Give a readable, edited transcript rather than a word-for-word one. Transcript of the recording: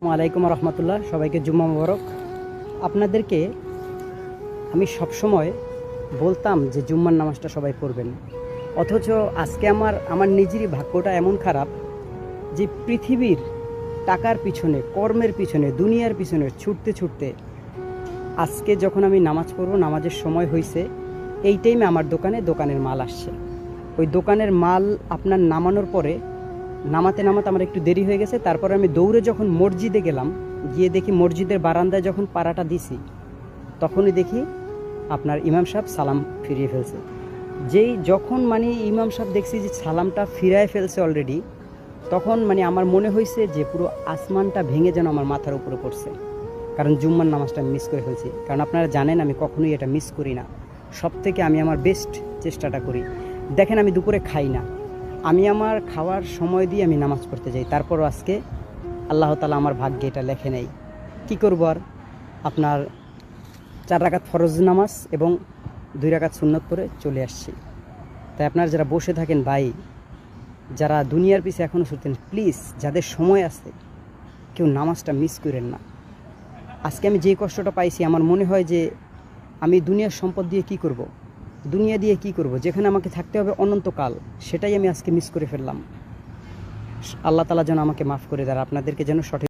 ওয়ালাইকুম রহমতুল্লাহ, সবাইকে জুম্মা মুবারক। আপনাদেরকে আমি সবসময় বলতাম যে জুম্মার নামাজটা সবাই পড়বেন, অথচ আজকে আমার নিজেরই ভাগ্যটা এমন খারাপ যে পৃথিবীর টাকার পিছনে, কর্মের পিছনে, দুনিয়ার পিছনে ছুটতে ছুটতে আজকে যখন আমি নামাজ পড়ব, নামাজের সময় হয়েছে, এই টাইমে আমার দোকানের মাল আসছে। ওই দোকানের মাল আপনার নামানোর পরে নামাতে আমার একটু দেরি হয়ে গেছে। তারপরে আমি দৌড়ে যখন মসজিদে গেলাম, গিয়ে দেখি মসজিদের বারান্দায় যখন পাড়াটা দিছি, তখনই দেখি আপনার ইমাম সাহেব সালাম ফিরিয়ে ফেলছে। যখন ইমাম সাহেব দেখছি যে সালামটা ফিরায় ফেলছে অলরেডি, তখন আমার মনে হয়েছে যে পুরো আসমানটা ভেঙে যেন আমার মাথার উপরে পড়ছে। কারণ জুম্মার নামাজটা আমি মিস করে ফেলছি। কারণ আপনারা জানেন আমি কখনোই এটা মিস করি না, সব থেকে আমি আমার বেস্ট চেষ্টাটা করি। দেখেন, আমি দুপুরে খাই না, আমি আমার খাওয়ার সময় দিয়ে আমি নামাজ পড়তে যাই। তারপরও আজকে আল্লাহ তাআলা আমার ভাগ্যে এটা লেখে নেই। কী করবো আর, আপনার 4 রাকাত ফরজ নামাজ এবং 2 রাকাত সুন্নত পড়ে চলে আসছি। তাই আপনারা যারা বসে থাকেন ভাই, যারা দুনিয়ার পিছে এখনও ছুটতেন, প্লিজ যাদের সময় আছে কেউ নামাজটা মিস করেন না। আজকে আমি যে কষ্টটা পাইছি, আমার মনে হয় যে আমি দুনিয়ার সম্পদ দিয়ে কি করব, দুনিয়া দিয়ে কি করব, যেখানে আমাকে থাকতে হবে অনন্তকাল, সেটাই আমি আজকে মিস করে ফেললাম। আল্লাহ তাআলা যেন আমাকে মাফ করে দেয়, আপনাদেরকে যেন সঠিক